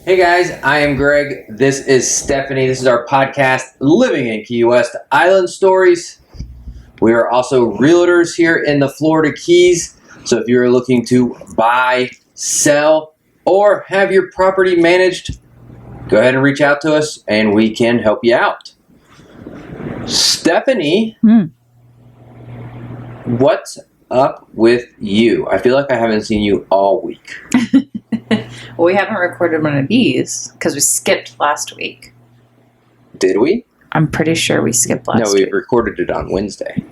Hey guys, I am Greg. This is Stephanie. This is our podcast, Living in Key West Island Stories. We are also realtors here in the Florida Keys. So if you're looking to buy, sell, or have your property managed, go ahead and reach out to us and we can help you out. Stephanie, what's up with you? I feel like I haven't seen you all week. Well, we haven't recorded one of these because we skipped last week. Did we? I'm pretty sure we skipped last week. No, we recorded it on Wednesday.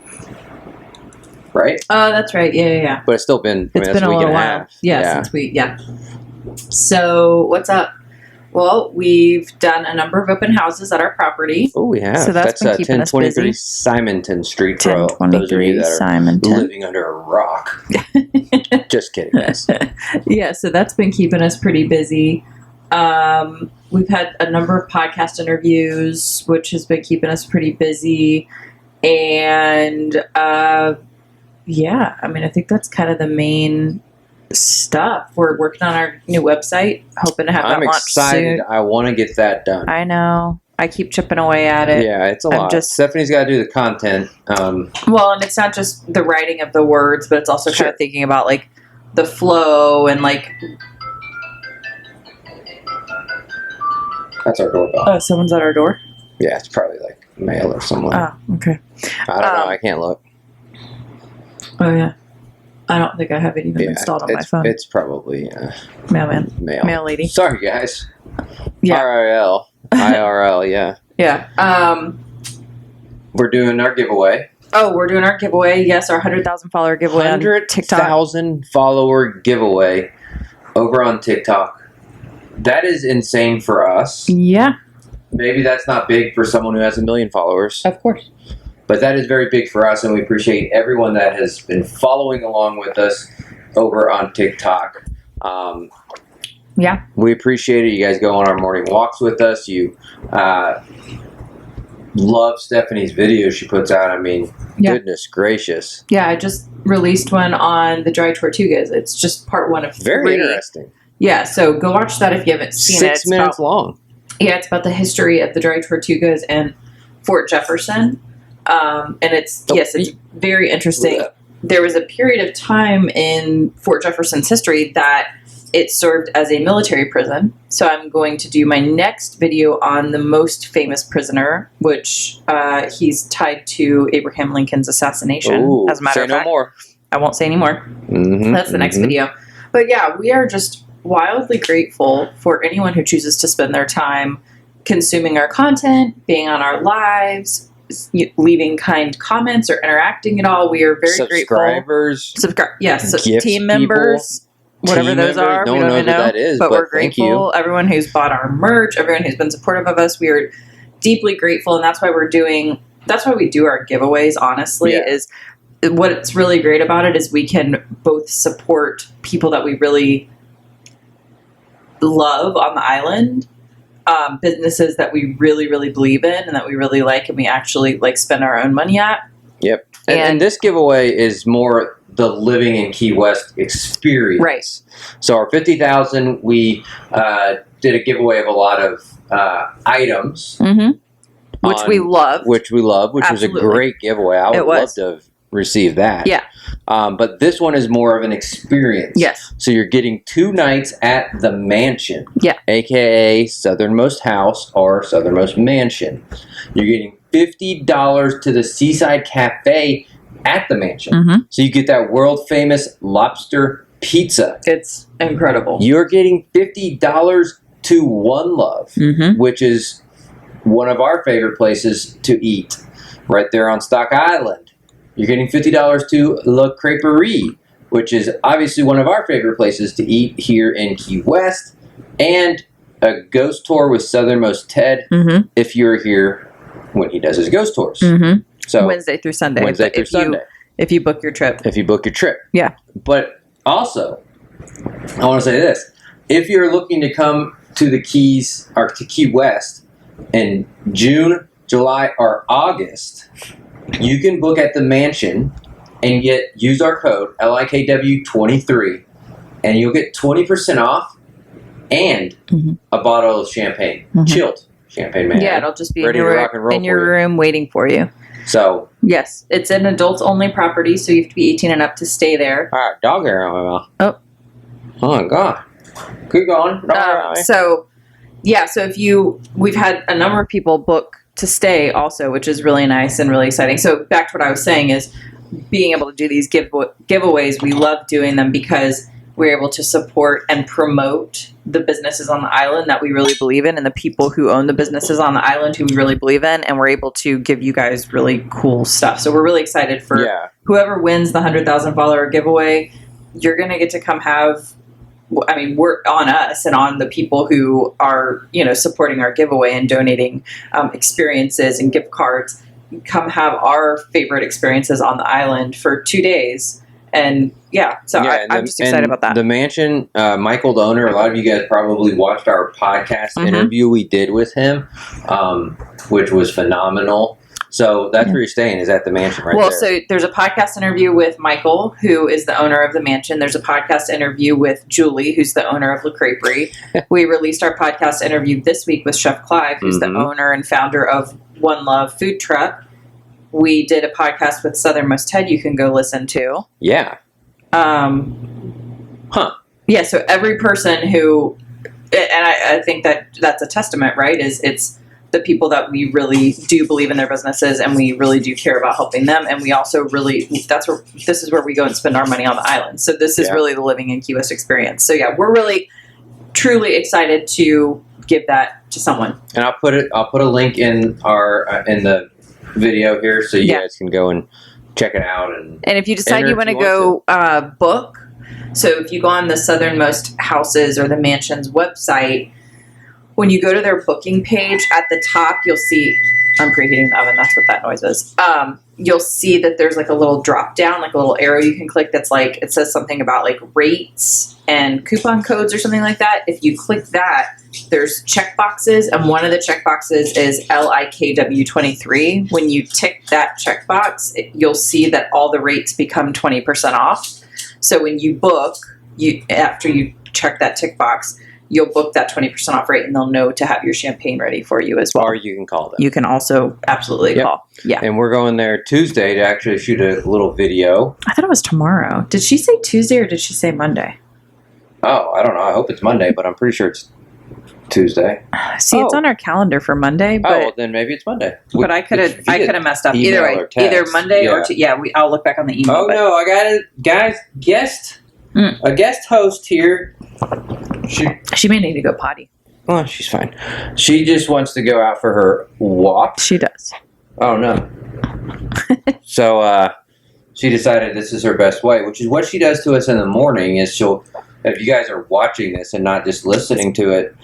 Right? Oh, that's right. Yeah. But it's still been, It's been a little while. Since we. So, what's up? Well, we've done a number of open houses at our property. Oh, we have. So that's been keeping us 1023 busy. Simonton Street. For those of 1023 you that are Simonton. living under a rock. Just kidding, guys. Yeah, so that's been keeping us pretty busy. We've had a number of podcast interviews, which has been keeping us pretty busy. And, I think that's kind of the main stuff. We're working on our new website, hoping to have that launched soon. I'm excited. I want to get that done. I know. I keep chipping away at it. Yeah, it's a lot. Stephanie's got to do the content. Well, and it's not just the writing of the words, but it's also kind of thinking about like the flow and like. That's our doorbell. Oh, someone's at our door? Yeah, it's probably like mail or something. Oh, okay. I don't know. I can't look. Oh, yeah. I don't think I have it even installed on my phone. It's probably mailman. Mail lady. Sorry, guys. Yeah. IRL, yeah. Yeah. We're doing our giveaway. Oh, we're doing our giveaway. Yes, our 100,000 follower giveaway on TikTok. 100,000 follower giveaway over on TikTok. That is insane for us. Yeah. Maybe that's not big for someone who has 1 million followers. Of course. But that is very big for us, and we appreciate everyone that has been following along with us over on TikTok. Yeah. We appreciate it. You guys go on our morning walks with us. You love Stephanie's videos she puts out. I mean, goodness gracious. Yeah, I just released one on the dry tortugas. It's just part one of 3. Very interesting. Yeah, so go watch that if you haven't seen it. 6 minutes long. Yeah, it's about the history of the dry tortugas and Fort Jefferson. And it's very interesting. Yeah. There was a period of time in Fort Jefferson's history that it served as a military prison. So I'm going to do my next video on the most famous prisoner, which he's tied to Abraham Lincoln's assassination. Ooh, as a matter of fact. Say no more. I won't say any more. Mm-hmm, That's the next video. But yeah, we are just wildly grateful for anyone who chooses to spend their time consuming our content, being on our lives, leaving kind comments or interacting at all. We are very Subscribers, grateful. Team members, whatever those are. We don't even know. That is, but we're grateful. Everyone who's bought our merch, everyone who's been supportive of us, we are deeply grateful, and that's why we do our giveaways. Honestly, is what's really great about it is we can both support people that we really love on the island. Businesses that we really, really believe in and that we really like and we actually like spend our own money at. Yep. And this giveaway is more the Living in Key West experience. Right. So our 50,000, we did a giveaway of a lot of items. Mm-hmm. Which we love. Which Absolutely. Was a great giveaway. I would love to have received that. Yeah. But this one is more of an experience. Yes. So you're getting 2 nights at the mansion. Yeah. AKA Southernmost House or Southernmost Mansion. You're getting $50 to the Seaside Cafe at the mansion. Mm-hmm. So you get that world famous lobster pizza. It's incredible. You're getting $50 to One Love, which is one of our favorite places to eat, right there on Stock Island. You're getting $50 to La Creperie, which is obviously one of our favorite places to eat here in Key West, and a ghost tour with Southernmost Ted if you're here when he does his ghost tours. So Wednesday through Sunday. If you book your trip. Yeah. But also, I want to say this. If you're looking to come to the Keys, or to Key West in June, July, or August, you can book at the mansion and use our code LIKW23 and you'll get 20% off and a bottle of champagne, chilled champagne, man. Yeah, it'll just be ready in to your, rock and roll in your room waiting for you. So yes, it's an adults-only property, so you have to be 18 and up to stay there. All right, dog hair on my mouth. Oh my god. Keep going. So we've had a number of people book to stay also, which is really nice and really exciting. So back to what I was saying is being able to do these giveaways, we love doing them because we're able to support and promote the businesses on the island that we really believe in and the people who own the businesses on the island who we really believe in, and we're able to give you guys really cool stuff. So we're really excited for whoever wins the $100,000 giveaway. You're going to get to come have, we're on us and on the people who are, supporting our giveaway and donating experiences and gift cards. Come have our favorite experiences on the island for 2 days. And I'm just excited about that. The mansion, Michael, the owner, a lot of you guys probably watched our podcast interview we did with him, which was phenomenal. So that's where you're staying, is at the mansion right there. Well, so there's a podcast interview with Michael, who is the owner of the mansion. There's a podcast interview with Julie, who's the owner of La Creperie. We released our podcast interview this week with Chef Clive, who's the owner and founder of One Love Food Truck. We did a podcast with Southernmost Ted you can go listen to. Yeah. Yeah, so every person who, and I think that's a testament, right, is it's the people that we really do believe in their businesses and we really do care about helping them. And we also this is where we go and spend our money on the island. So this is really the living in Key West experience. So yeah, we're really, truly excited to give that to someone. And I'll put a link in in the video here so you guys can go and check it out. And if you decide you want to go book, so if you go on the Southernmost Houses or the Mansion's website, when you go to their booking page, at the top, you'll see, I'm preheating the oven, that's what that noise is. You'll see that there's like a little drop down, like a little arrow you can click that's like, it says something about like rates and coupon codes or something like that. If you click that, there's check boxes, and one of the check boxes is LIKW23. When you tick that checkbox, you'll see that all the rates become 20% off. So when you book, after you check that tick box, you'll book that 20% off rate, and they'll know to have your champagne ready for you as well. Or you can call them. You can also absolutely call. Yeah. And we're going there Tuesday to actually shoot a little video. I thought it was tomorrow. Did she say Tuesday or did she say Monday? Oh, I don't know. I hope it's Monday, but I'm pretty sure it's Tuesday. See, it's on our calendar for Monday. But, well, then maybe it's Monday. But I could have messed up. Either way, either Monday or I'll look back on the email. Oh, no, I got it. Guys, a guest host here. She may need to go potty. Oh, she's fine. She just wants to go out for her walk. She does. Oh, no. So, she decided this is her best way, which is what she does to us in the morning. Is if you guys are watching this and not just listening to it,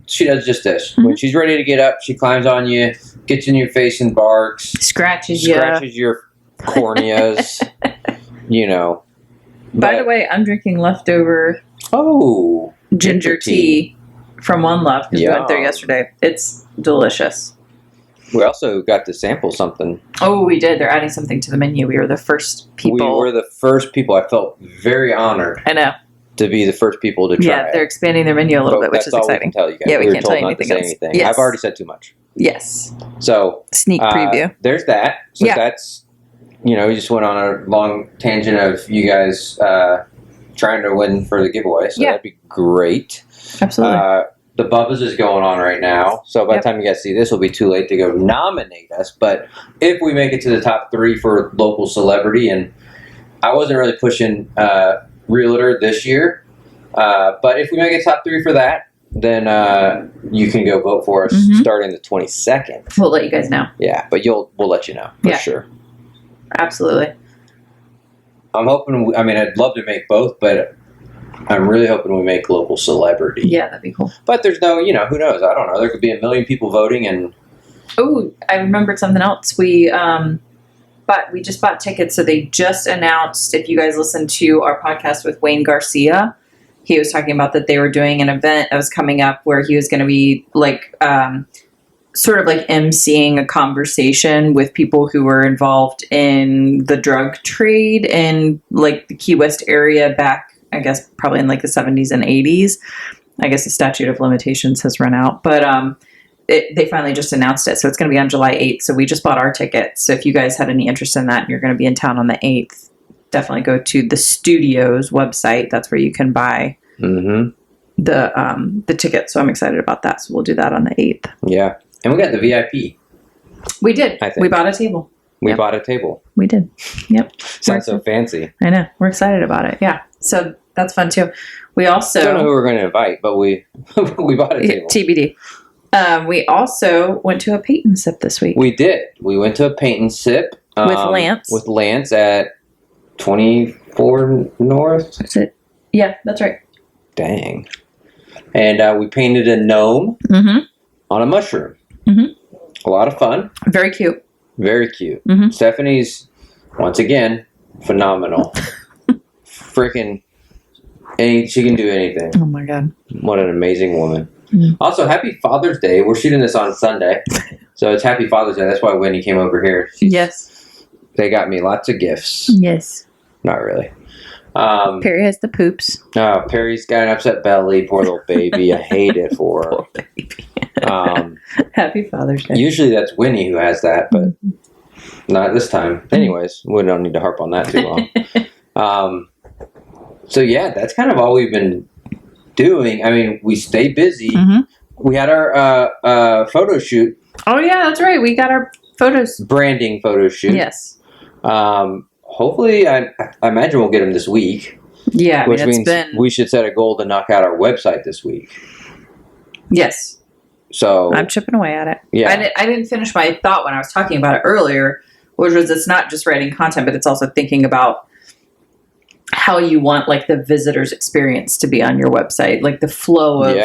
she does just this. Mm-hmm. When she's ready to get up, she climbs on you, gets in your face and barks. Scratches your corneas, By the way, I'm drinking leftover ginger tea from One Love because we went there yesterday. It's delicious. We also got to sample something. Oh, we did. They're adding something to the menu. We were the first people. I felt very honored. I know. To be the first people to try it. Yeah, they're expanding their menu a little bit, which is exciting. That's all we can tell you guys. Yeah, we can't tell you anything else. Yes. I've already said too much. Yes. So sneak preview. There's that. So that's, we just went on a long tangent of you guys trying to win for the giveaway. So that'd be great. Absolutely. The Bubba's is going on right now. So by the time you guys see this, it'll be too late to go nominate us. But if we make it to the top 3 for local celebrity, and I wasn't really pushing Realtor this year, but if we make it top 3 for that, then you can go vote for us starting the 22nd. We'll let you guys know. Yeah, but we'll let you know for sure. Absolutely. I'm hoping. I'd love to make both, but I'm really hoping we make local celebrity. Yeah, that'd be cool. But there's no, who knows? I don't know. There could be 1 million people voting, and I remembered something else. We just bought tickets, so they just announced. If you guys listen to our podcast with Wayne Garcia, he was talking about that they were doing an event that was coming up where he was going to be like, sort of like emceeing a conversation with people who were involved in the drug trade in like the Key West area back, I guess, probably in like the 70s and 80s. I guess the statute of limitations has run out, but they finally just announced it. So it's going to be on July 8th. So we just bought our tickets. So if you guys had any interest in that and you're going to be in town on the 8th, definitely go to the studio's website. That's where you can buy the ticket. So I'm excited about that. So we'll do that on the 8th. Yeah. And we got the VIP. We did. We bought a table. We bought a table. We did. Yep. Sounds so fancy. I know. We're excited about it. Yeah. So that's fun too. We also... I don't know who we're going to invite, but we bought a table. TBD. We also went to a paint and sip this week. We did. We went to a paint and sip. With Lance. With Lance at 24 North. That's it. Yeah, that's right. Dang. And we painted a gnome on a mushroom. A lot of fun. Very cute. Very cute. Stephanie's, once again, phenomenal. Freaking, she can do anything. Oh my God. What an amazing woman. Also, happy Father's Day. We're shooting this on Sunday. So it's happy Father's Day. That's why Winnie came over here. Yes. They got me lots of gifts. Yes. Not really. Perry has the poops. Perry's got an upset belly. Poor little baby. I hate it for her. Poor baby. Happy Father's Day. Usually that's Winnie who has that, but not this time. Anyways, we don't need to harp on that too long. So yeah, that's kind of all we've been doing. I mean, we stay busy. We had our photo shoot. Oh yeah, that's right. We got our branding photo shoot. Yes. Hopefully, I imagine we'll get them this week. Yeah, which means we should set a goal to knock out our website this week. Yes. So I'm chipping away at it. Yeah. I didn't finish my thought when I was talking about it earlier, which was it's not just writing content, but it's also thinking about how you want like the visitor's experience to be on your website, like the flow of,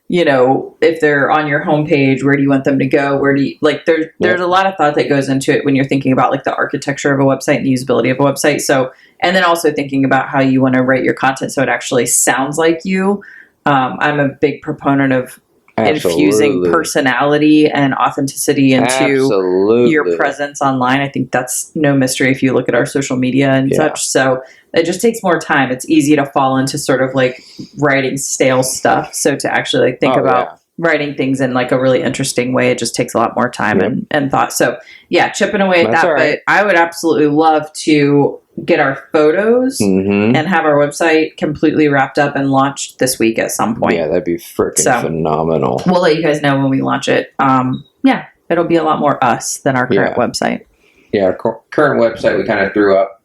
you know, if they're on your homepage, where do you want them to go? Where do you like? There's a lot of thought that goes into it when you're thinking about like the architecture of a website and the usability of a website. So, and then also thinking about how you want to write your content so it actually sounds like you. I'm a big proponent of infusing personality and authenticity into your presence online. I think that's no mystery if you look at our social media and such. So it just takes more time. It's easy to fall into sort of like writing stale stuff. So to actually like think about writing things in like a really interesting way, it just takes a lot more time and thought. So yeah, chipping away at that. But I would absolutely love to get our photos and have our website completely wrapped up and launched this week at some point. Yeah, that'd be freaking phenomenal. We'll let you guys know when we launch it. Yeah, it'll be a lot more us than our current website. Yeah, our current website we kind of threw up,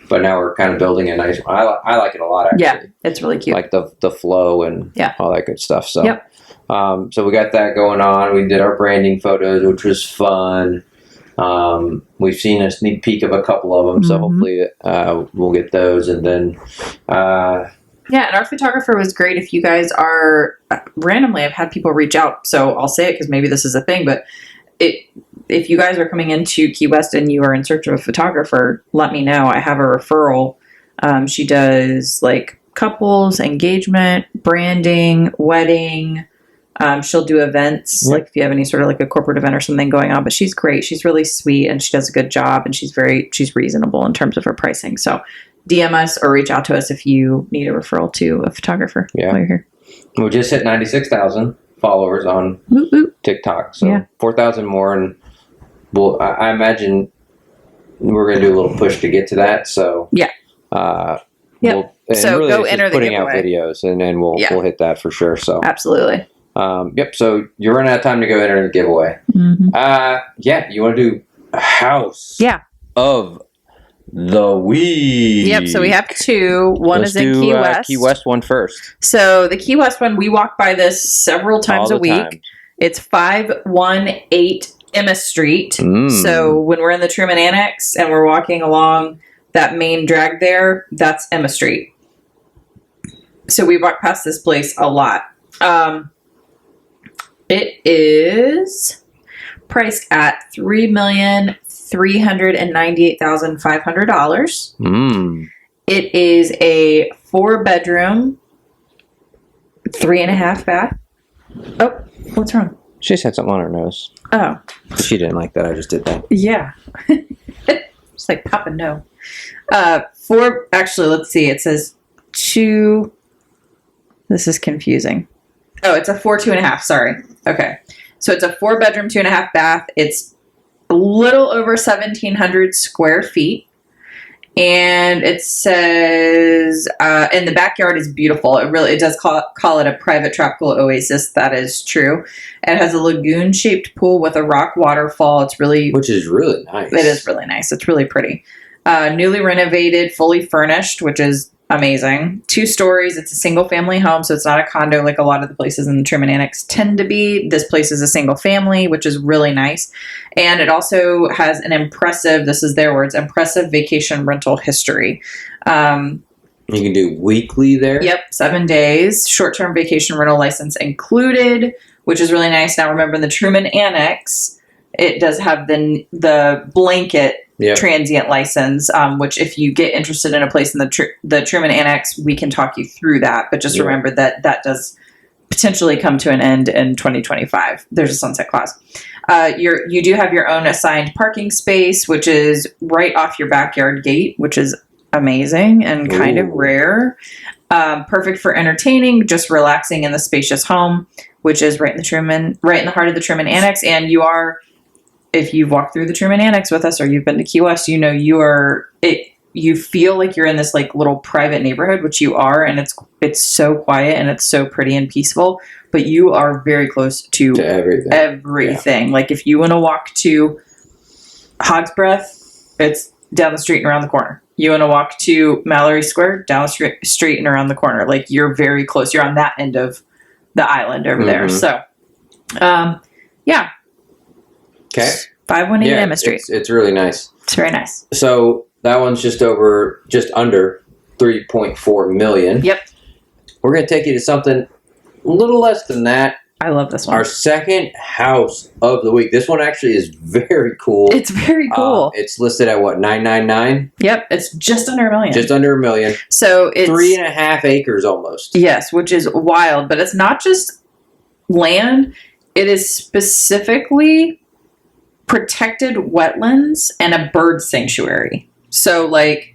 but now we're kind of building a nice one. I like it a lot, actually. Yeah, it's really cute. Like the flow and all that good stuff. So, so we got that going on. We did our branding photos, which was fun. We've seen a sneak peek of a couple of them, so hopefully we'll get those. And then, and our photographer was great. If you guys are randomly, I've had people reach out, so I'll say it because maybe this is a thing, but if you guys are coming into Key West and you are in search of a photographer, let me know. I have a referral. She does like couples, engagement, branding, wedding. She'll do events, like if you have any sort of like a corporate event or something going on, but she's great. She's really sweet and she does a good job and she's reasonable in terms of her pricing. So DM us or reach out to us if you need a referral to a photographer while you're here. We just hit 96,000 followers on TikTok. So 4,000 more. And I imagine we're going to do a little push to get to that. So so really go enter the giveaway. Putting out videos and then we'll hit that for sure. So absolutely. So you're running out of time to go enter the giveaway. You want to do house of the week. Yep, so we have two. One is in Key West. Key West one first. So the Key West one, we walk by this several times a week. It's 518 Emma Street. So when we're in the Truman Annex and we're walking along that main drag there, that's Emma Street. So we walk past this place a lot. It is priced at $3,398,500. It is a 4-bedroom, 3.5 bath. Oh, what's wrong? She just had something on her nose. Oh. She didn't like that. I just did that. Yeah. Just like Papa No. Actually, let's see. It says 2... This is confusing. Oh, it's a 4, 2.5. Sorry. Okay. So it's a 4-bedroom, 2.5 bath. It's a little over 1,700 square feet. And it says, and the backyard is beautiful. It does call it a private tropical oasis. That is true. It has a lagoon-shaped pool with a rock waterfall. Which is really nice. It is really nice. It's really pretty. Newly renovated, fully furnished, which is amazing. 2 stories. It's a single-family home, so it's not a condo like a lot of the places in the Truman Annex tend to be. This place is a single family, which is really nice. And it also has an impressive, this is their words, impressive vacation rental history. You can do weekly there? Yep, 7 days. Short-term vacation rental license included, which is really nice. Now, remember, the Truman Annex, it does have the blanket transient license, which if you get interested in a place in the Truman Annex, we can talk you through that. But just remember that does potentially come to an end in 2025. There's a sunset clause. You do have your own assigned parking space, which is right off your backyard gate, which is amazing and kind of rare. Perfect for entertaining, just relaxing in the spacious home, which is right in the heart of the Truman Annex. And if you've walked through the Truman Annex with us or you've been to Key West, you know you feel like you're in this like little private neighborhood, which you are, and it's so quiet and it's so pretty and peaceful, but you are very close to everything. Yeah. Like if you want to walk to Hog's Breath, it's down the street and around the corner. You want to walk to Mallory Square, down the street and around the corner. Like you're very close. You're on that end of the island over there. So, yeah. Okay. 518 Emma Street. It's really nice. It's very nice. So that one's just under 3.4 million. Yep. We're going to take you to something a little less than that. I love this one. Our second house of the week. This one actually is very cool. It's very cool. It's listed at what, 999? Yep. It's just under $1 million. Just under $1 million. So it's 3.5 acres almost. Yes, which is wild. But it's not just land. It is specifically protected wetlands and a bird sanctuary. So like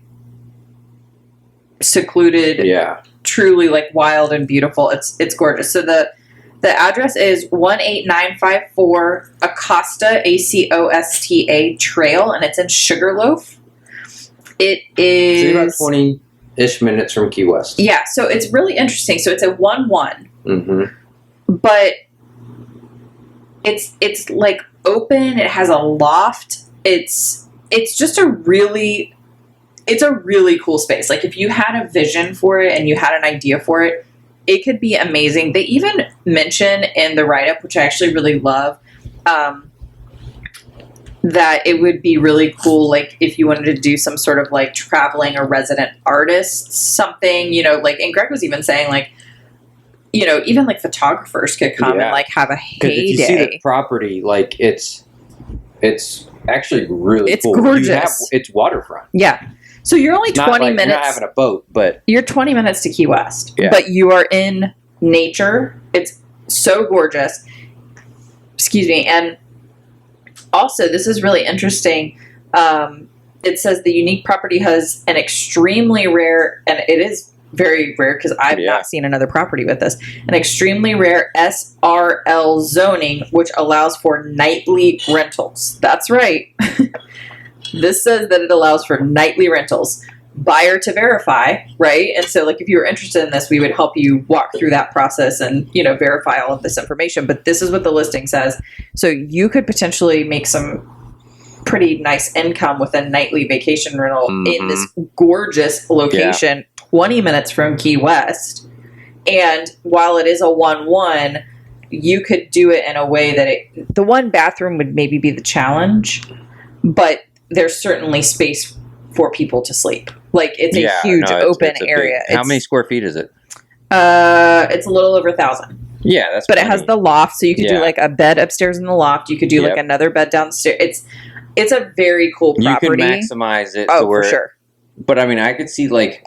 secluded, truly like wild and beautiful. It's gorgeous. So the address is 18954 Acosta, Acosta Trail, and it's in Sugarloaf. It is about 20-ish minutes from Key West. Yeah, so it's really interesting. So it's a 1-1. Mm-hmm. But it's like open. It has a loft. It's just a really cool space. Like if you had a vision for it and you had an idea for it, it could be amazing. They even mention in the write-up, which I actually really love, that it would be really cool, like if you wanted to do some sort of like traveling or resident artist, something, like, and Greg was even saying like, even like photographers could come and like have a heyday. If you see the property, like it's actually really cool. It's gorgeous. It's waterfront. Yeah. So you're only 20 minutes. You're not having a boat, but you're 20 minutes to Key West. Yeah. But you are in nature. It's so gorgeous. Excuse me. And also, this is really interesting. It says the unique property has an extremely rare, and it is very rare because I've not seen another property with this, an extremely rare SRL zoning, which allows for nightly rentals. That's right. This says that it allows for nightly rentals. Buyer to verify, right? And so like if you were interested in this, we would help you walk through that process and, verify all of this information. But this is what the listing says. So you could potentially make some pretty nice income with a nightly vacation rental in this gorgeous location, 20 minutes from Key West. And while it is a 1-1, you could do it in a way that the 1 bathroom would maybe be the challenge, but there's certainly space for people to sleep. Like it's a huge open area. How many square feet is it? It's a little over 1,000. Yeah, that's. But it has the loft, so you could do like a bed upstairs in the loft. You could do like another bed downstairs. It's a very cool property. You can maximize it. For sure. But I mean, I could see like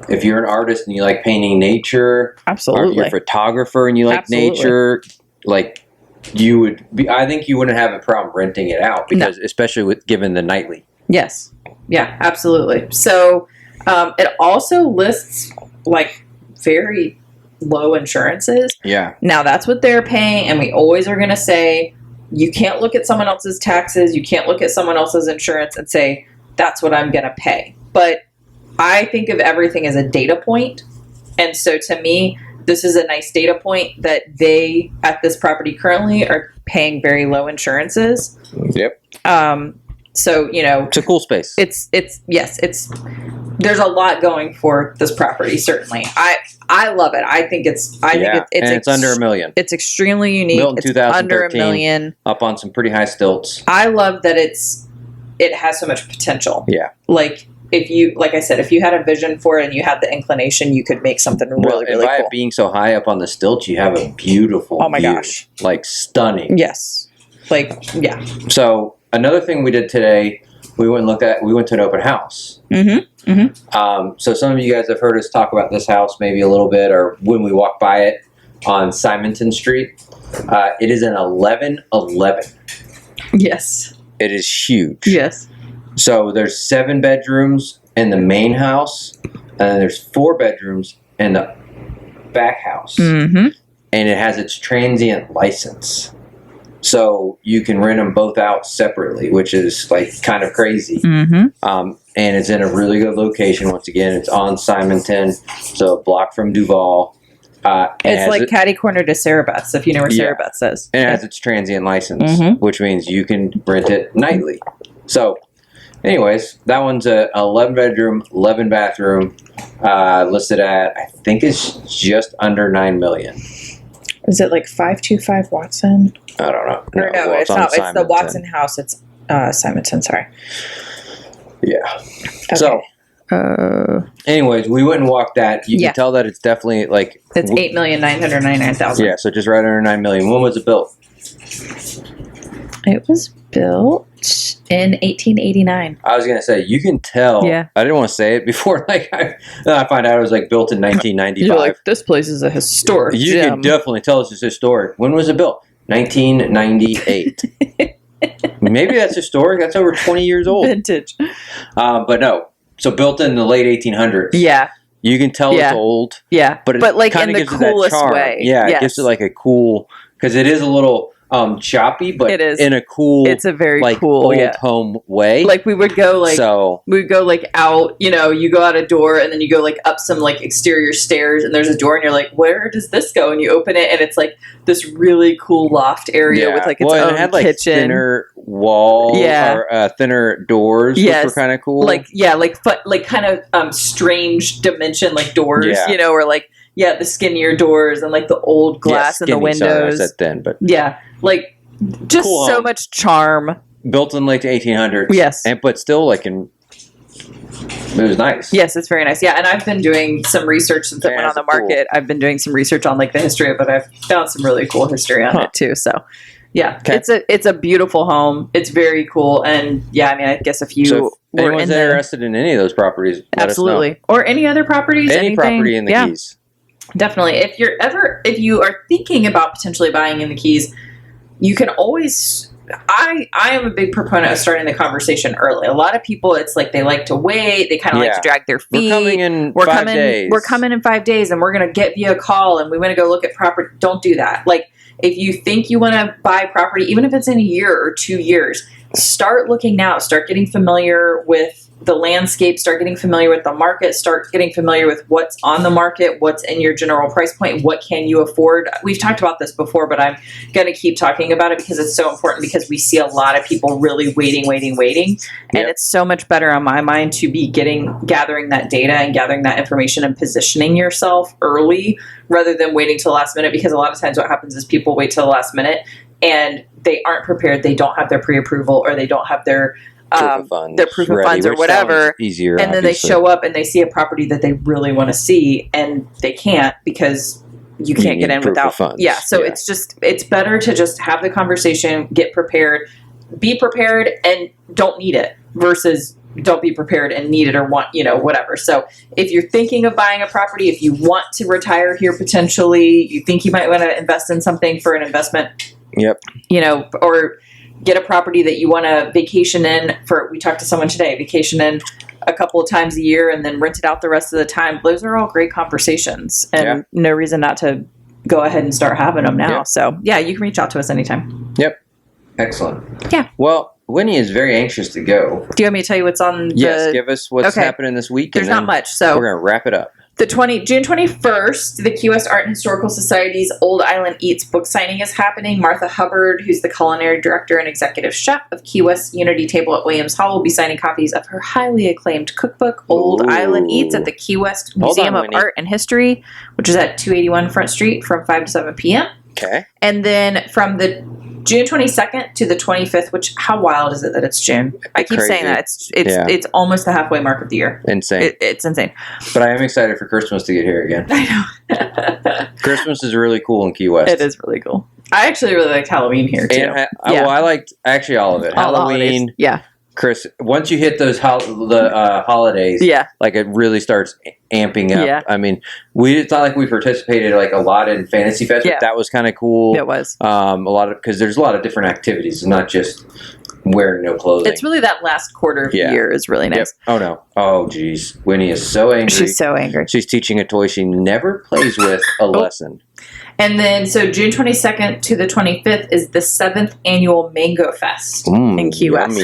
if you're an artist and you like painting nature, absolutely. Or you're a photographer and you like nature, like you would be. I think you wouldn't have a problem renting it out because, especially given the nightly. Yes. Yeah, absolutely. So it also lists like very low insurances. Yeah. Now that's what they're paying, and we always are going to say, you can't look at someone else's taxes, you can't look at someone else's insurance and say, that's what I'm going to pay. But I think of everything as a data point. And so to me, this is a nice data point that they, at this property currently, are paying very low insurances. Yep. So, it's a cool space. There's a lot going for this property, certainly. I love it. I think it's it's under $1 million. It's extremely unique. Built in 2013, under $1 million. Up on some pretty high stilts. I love that it has so much potential. Yeah. Like I said, if you had a vision for it and you had the inclination, you could make something really, really by cool. It being so high up on the stilts, you have a beautiful Oh my view. gosh. Like stunning. Yes. Yeah. So another thing we did today, we went to an open house. Mm-hmm. Mm-hmm. So some of you guys have heard us talk about this house maybe a little bit, or when we walk by it on Simonton Street. It is an 1111. Yes. It is huge. Yes. So there's 7 bedrooms in the main house, and then there's 4 bedrooms in the back house. Mm-hmm. And it has its transient license. So you can rent them both out separately, which is like kind of crazy. Mm-hmm. And it's in a really good location. Once again, it's on Simonton, so a block from Duval. It's like catty corner to Sarah Beth's, if you know where Sarah Beth's is. And it has its transient license, which means you can rent it nightly. So, anyways, that one's a 11-bedroom, 11-bathroom, listed at, I think it's just under $9 million. Is it like 525 Watson? I don't know. No, it's not. It's the Watson house. It's Simonton, sorry. Yeah. Okay. So, anyways, we went and walked that. You can tell that it's definitely like... It's $8,999,000. Yeah, so just right under $9 million. When was it built? It was built in 1889. I was going to say, you can tell. Yeah. I didn't want to say it before. I find out it was like built in 1995. You're like, this place is a historic You gem. can definitely tell it's historic. When was it built? 1998. Maybe that's historic. That's over 20 years old. Vintage. But no. So built in the late 1800s. Yeah. You can tell it's old. Yeah. But like in the coolest way. Yeah. It gives it like a cool, because it is a little choppy, but it is. In a cool, it's a very cool old home way. Like we would go out, you go out a door and then you go like up some like exterior stairs and there's a door and you're like, where does this go? And you open it and it's like this really cool loft area with like its own it had like kitchen. Thinner walls or thinner doors, which were kind of cool. Like kind of strange dimension like doors, or like the skinnier doors and like the old glass in the windows. Sorry, I said thin, but like just cool so much charm. Built in late 1800s. Yes, but still it was nice. Yes, it's very nice. Yeah, and I've been doing some research since it went on the market. I've been doing some research on like the history of it. I've found some really cool history on it too. So, yeah, it's a beautiful home. It's very cool, and I guess if you were interested in any of those properties, absolutely, let us know. or any other properties, any property in the Keys, definitely. If you are thinking about potentially buying in the Keys, you can always. I am a big proponent of starting the conversation early. A lot of people, it's like they like to wait. They kind of like to drag their feet. We're coming in 5 days. We're coming in 5 days, and we're going to get you a call, and we want to go look at property. Don't do that. Like, if you think you want to buy property, even if it's in a year or 2 years, start looking now. Start getting familiar with the landscape. Start getting familiar with the market. Start getting familiar with what's on the market, what's in your general price point, what can you afford. We've talked about this before, but I'm going to keep talking about it because it's so important, because we see a lot of people really waiting. And it's so much better on my mind to be gathering that data and gathering that information and positioning yourself early rather than waiting till the last minute, because a lot of times what happens is people wait till the last minute and they aren't prepared. They don't have their pre-approval, or they don't have their proof of funds or whatever, easier, and then they show up and they see a property that they really want to see and they can't because you can't get in without funds. It's better to just have the conversation, get prepared, be prepared, and don't need it versus don't be prepared and need it or want, whatever. So if you're thinking of buying a property, if you want to retire here potentially, you think you might want to invest in something for an investment, or get a property that you want to vacation in we talked to someone today, vacation in a couple of times a year and then rent it out the rest of the time. Those are all great conversations and no reason not to go ahead and start having them now. So yeah, you can reach out to us anytime. Yep. Excellent. Yeah. Well, Winnie is very anxious to go. Do you want me to tell you what's on the... Yes, give us what's happening this week. There's not much, so... We're going to wrap it up. June 21st, the Key West Art and Historical Society's Old Island Eats book signing is happening. Martha Hubbard, who's the culinary director and executive chef of Key West Unity Table at Williams Hall, will be signing copies of her highly acclaimed cookbook, Old Island Eats, at the Key West Museum of Art and History, which is at 281 Front Street from 5 to 7 p.m. Okay. And then from the June 22nd to the 25th, which, how wild is it that it's June? I keep saying that. It's almost the halfway mark of the year. Insane. It's insane. But I am excited for Christmas to get here again. I know. Christmas is really cool in Key West. It is really cool. I actually really liked Halloween here, too. And well, I liked actually all of it. All Halloween. Once you hit those holidays, like it really starts amping up. Yeah. I mean, it's not like we participated like a lot in Fantasy Fest, but that was kind of cool. It was because there's a lot of different activities, not just wearing no clothing. It's really that last quarter of the year is really nice. Yep. Oh no! Oh geez, Winnie is so angry. She's so angry. She's teaching a toy she never plays with a lesson. And then, so June 22nd to the 25th is the 7th annual Mango Fest in Key West.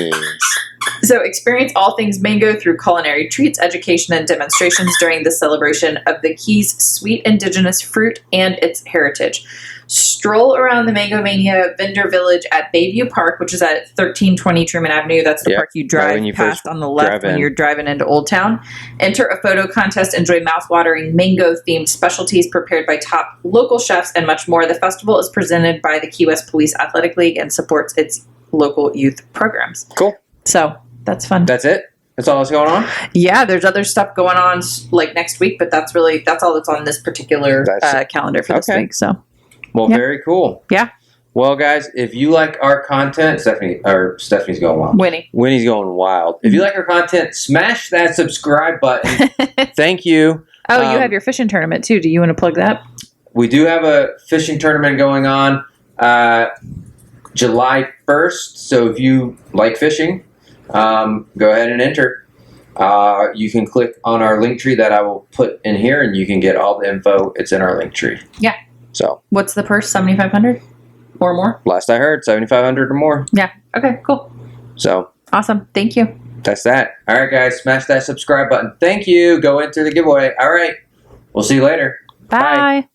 So experience all things mango through culinary treats, education, and demonstrations during the celebration of the Keys' sweet indigenous fruit and its heritage. Stroll around the Mango Mania Vendor Village at Bayview Park, which is at 1320 Truman Avenue. That's the park you drive past on the left when you're driving into Old Town. Enter a photo contest, enjoy mouth-watering mango-themed specialties prepared by top local chefs, and much more. The festival is presented by the Key West Police Athletic League and supports its local youth programs. Cool. So that's fun. That's it? That's all that's going on? Yeah, there's other stuff going on like next week, but that's all that's on this particular calendar for this week. So. Well, very cool. Yeah. Well, guys, if you like our content, Stephanie's going wild. Winnie's going wild. If you like our content, smash that subscribe button. Thank you. Oh, you have your fishing tournament too. Do you want to plug that? We do have a fishing tournament going on July 1st. So if you like fishing, go ahead and enter. You can click on our link tree that I will put in here, and you can get all the info. It's in our link tree. Yeah. So what's the purse? $7,500 or more? Last I heard, $7,500 or more. Yeah. Okay. Cool. So awesome. Thank you. That's that. All right, guys. Smash that subscribe button. Thank you. Go enter the giveaway. All right. We'll see you later. Bye.